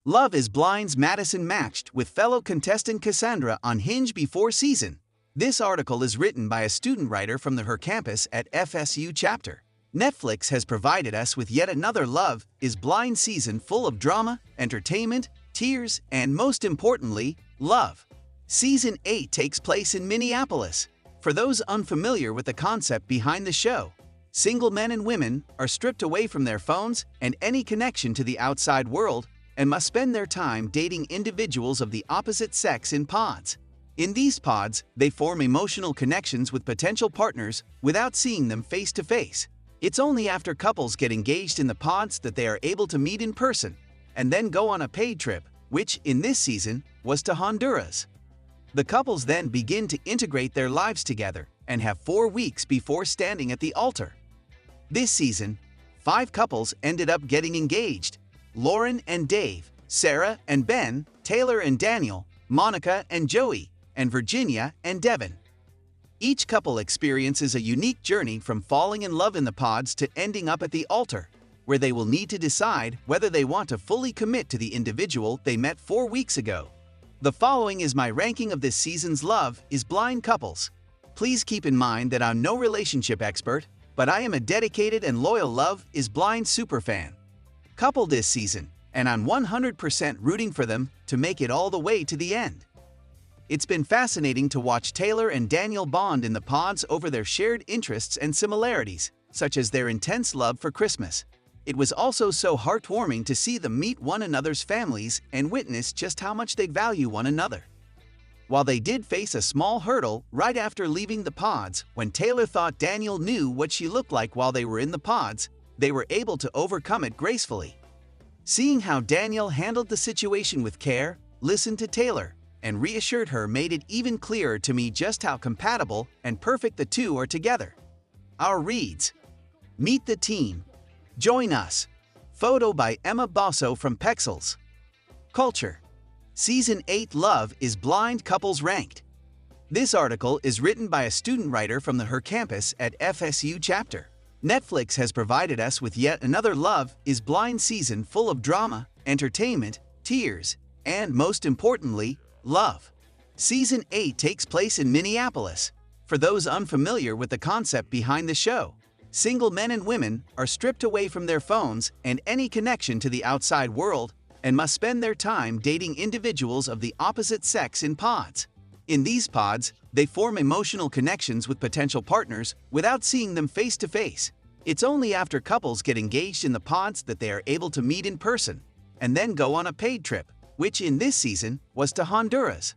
Love is Blind's Madison matched with fellow contestant Cassandra on Hinge before season. This article is written by a student writer from her campus at FSU chapter. Netflix has provided us with yet another Love is Blind season full of drama, entertainment, tears, and most importantly, love. Season 8 takes place in Minneapolis. For those unfamiliar with the concept behind the show, single men and women are stripped away from their phones and any connection to the outside world and must spend their time dating individuals of the opposite sex in pods. In these pods, they form emotional connections with potential partners without seeing them face to face. It's only after couples get engaged in the pods that they are able to meet in person and then go on a paid trip, which, in this season, was to Honduras. The couples then begin to integrate their lives together and have 4 weeks before standing at the altar. This season, 5 couples ended up getting engaged: Lauren and Dave, Sarah and Ben, Taylor and Daniel, Monica and Joey, and Virginia and Devin. Each couple experiences a unique journey from falling in love in the pods to ending up at the altar, where they will need to decide whether they want to fully commit to the individual they met 4 weeks ago. The following is my ranking of this season's Love is Blind couples. Please keep in mind that I'm no relationship expert, but I am a dedicated and loyal Love is Blind superfan. Couple this season, and I'm 100% rooting for them to make it all the way to the end. It's been fascinating to watch Taylor and Daniel bond in the pods over their shared interests and similarities, such as their intense love for Christmas. It was also so heartwarming to see them meet one another's families and witness just how much they value one another. While they did face a small hurdle right after leaving the pods, when Taylor thought Daniel knew what she looked like while they were in the pods, they were able to overcome it gracefully. Seeing how Daniel handled the situation with care, listened to Taylor, and reassured her made it even clearer to me just how compatible and perfect the two are together. Our reads: Meet the team. Join us. Photo by Emma Basso from Pexels. Culture. Season 8 Love is Blind couples ranked. This article is written by a student writer from her campus at FSU chapter. Netflix has provided us with yet another Love is Blind season full of drama, entertainment, tears, and most importantly, love. Season 8 takes place in Minneapolis. For those unfamiliar with the concept behind the show, single men and women are stripped away from their phones and any connection to the outside world and must spend their time dating individuals of the opposite sex in pods. In these pods, they form emotional connections with potential partners without seeing them face to face. It's only after couples get engaged in the pods that they are able to meet in person and then go on a paid trip, which in this season was to Honduras.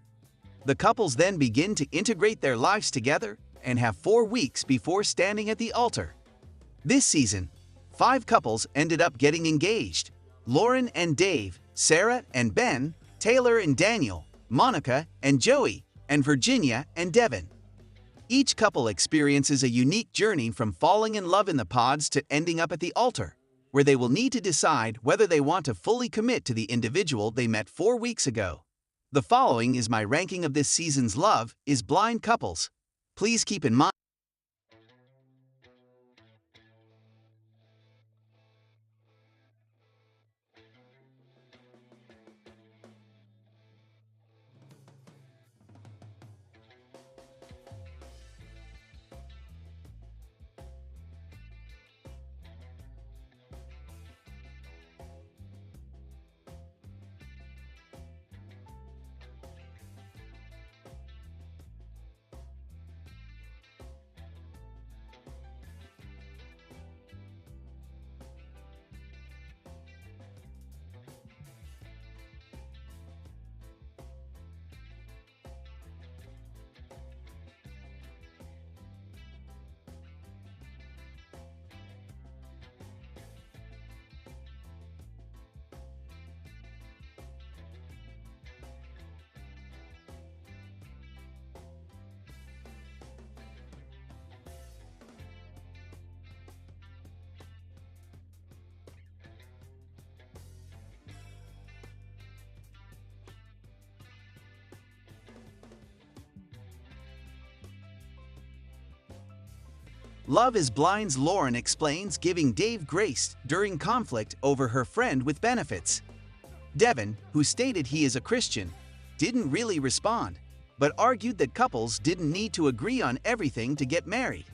The couples then begin to integrate their lives together and have 4 weeks before standing at the altar. This season, 5 couples ended up getting engaged: Lauren and Dave, Sarah and Ben, Taylor and Daniel, Monica and Joey, and Virginia and Devin. Each couple experiences a unique journey from falling in love in the pods to ending up at the altar, where they will need to decide whether they want to fully commit to the individual they met 4 weeks ago. The following is my ranking of this season's Love is Blind couples. Please keep in mind Love is Blind's Lauren explains giving Dave grace during conflict over her friend with benefits. Devin, who stated he is a Christian, didn't really respond, but argued that couples didn't need to agree on everything to get married.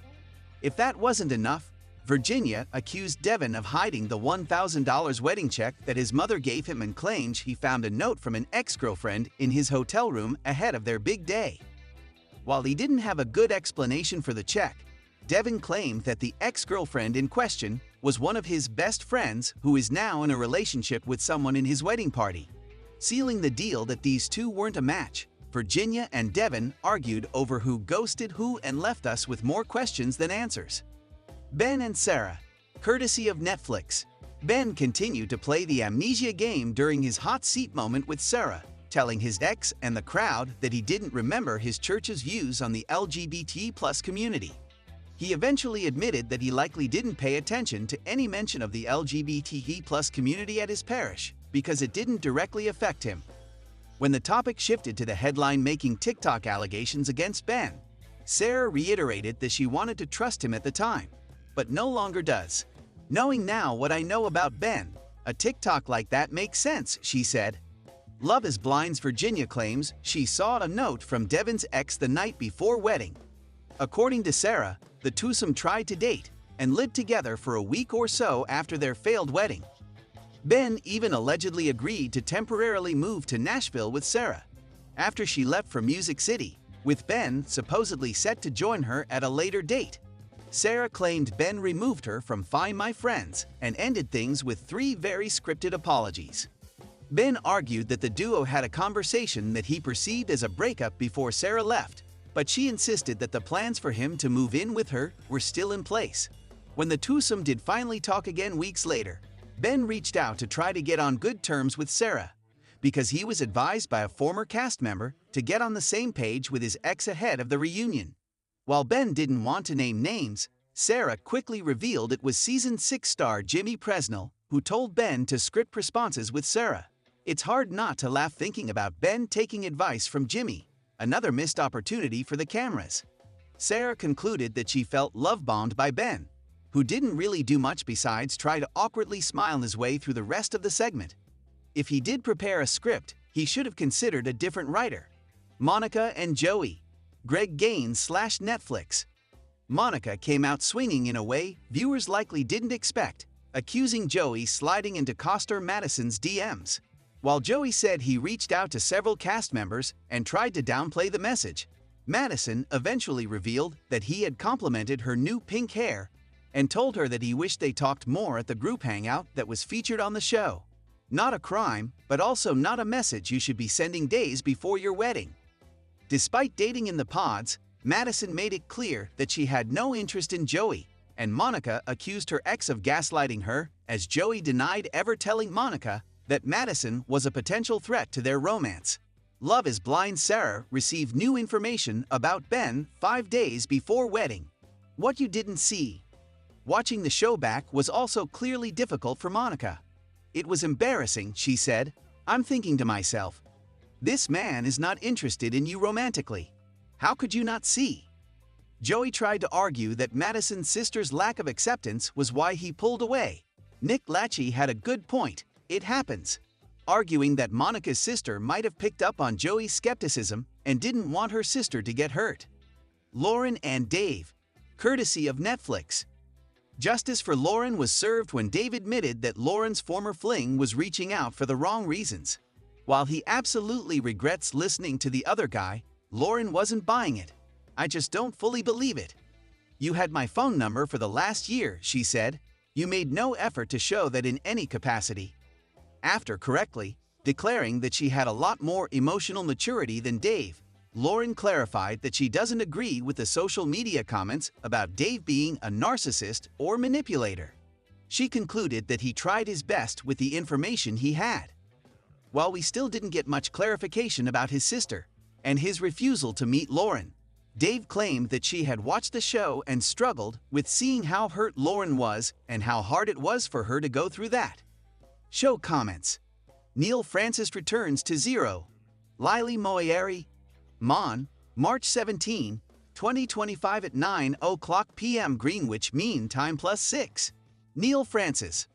If that wasn't enough, Virginia accused Devin of hiding the $1,000 wedding check that his mother gave him and claimed he found a note from an ex-girlfriend in his hotel room ahead of their big day. While he didn't have a good explanation for the check, Devin claimed that the ex-girlfriend in question was one of his best friends who is now in a relationship with someone in his wedding party. Sealing the deal that these two weren't a match, Virginia and Devin argued over who ghosted who and left us with more questions than answers. Ben and Sarah, courtesy of Netflix. Ben continued to play the amnesia game during his hot seat moment with Sarah, telling his ex and the crowd that he didn't remember his church's views on the LGBT+ community. He eventually admitted that he likely didn't pay attention to any mention of the LGBT+ community at his parish because it didn't directly affect him. When the topic shifted to the headline-making TikTok allegations against Ben, Sarah reiterated that she wanted to trust him at the time, but no longer does. "Knowing now what I know about Ben, a TikTok like that makes sense," she said. Love is Blind's Virginia claims she saw a note from Devin's ex the night before wedding. According to Sarah, the twosome tried to date and lived together for a week or so after their failed wedding. Ben even allegedly agreed to temporarily move to Nashville with Sarah after she left for Music City, with Ben supposedly set to join her at a later date. Sarah claimed Ben removed her from Find My Friends and ended things with 3 very scripted apologies. Ben argued that the duo had a conversation that he perceived as a breakup before Sarah left, but she insisted that the plans for him to move in with her were still in place. When the twosome did finally talk again weeks later, Ben reached out to try to get on good terms with Sarah, because he was advised by a former cast member to get on the same page with his ex ahead of the reunion. While Ben didn't want to name names, Sarah quickly revealed it was Season 6 star Jimmy Presnell who told Ben to script responses with Sarah. It's hard not to laugh thinking about Ben taking advice from Jimmy, another missed opportunity for the cameras. Sarah concluded that she felt love-bombed by Ben, who didn't really do much besides try to awkwardly smile his way through the rest of the segment. If he did prepare a script, he should have considered a different writer. Monica and Joey. Greg Gaines / Netflix. Monica came out swinging in a way viewers likely didn't expect, accusing Joey sliding into Coster Madison's DMs. While Joey said he reached out to several cast members and tried to downplay the message, Madison eventually revealed that he had complimented her new pink hair and told her that he wished they talked more at the group hangout that was featured on the show. Not a crime, but also not a message you should be sending days before your wedding. Despite dating in the pods, Madison made it clear that she had no interest in Joey, and Monica accused her ex of gaslighting her, as Joey denied ever telling Monica that Madison was a potential threat to their romance. Love is Blind Sarah received new information about Ben 5 days before wedding. What you didn't see. Watching the show back was also clearly difficult for Monica. "It was embarrassing," she said. "I'm thinking to myself, this man is not interested in you romantically. How could you not see?" Joey tried to argue that Madison's sister's lack of acceptance was why he pulled away. Nick Lachey had a good point. It happens, arguing that Monica's sister might have picked up on Joey's skepticism and didn't want her sister to get hurt. Lauren and Dave, courtesy of Netflix. Justice for Lauren was served when Dave admitted that Lauren's former fling was reaching out for the wrong reasons. While he absolutely regrets listening to the other guy, Lauren wasn't buying it. "I just don't fully believe it. You had my phone number for the last year," she said. "You made no effort to show that in any capacity." After correctly declaring that she had a lot more emotional maturity than Dave, Lauren clarified that she doesn't agree with the social media comments about Dave being a narcissist or manipulator. She concluded that he tried his best with the information he had. While we still didn't get much clarification about his sister and his refusal to meet Lauren, Dave claimed that she had watched the show and struggled with seeing how hurt Lauren was and how hard it was for her to go through that. Show comments. Neil Francis returns to Zero. Lily Moyeri. Mon, March 17, 2025 at 9:00 p.m. Greenwich Mean Time +6. Neil Francis.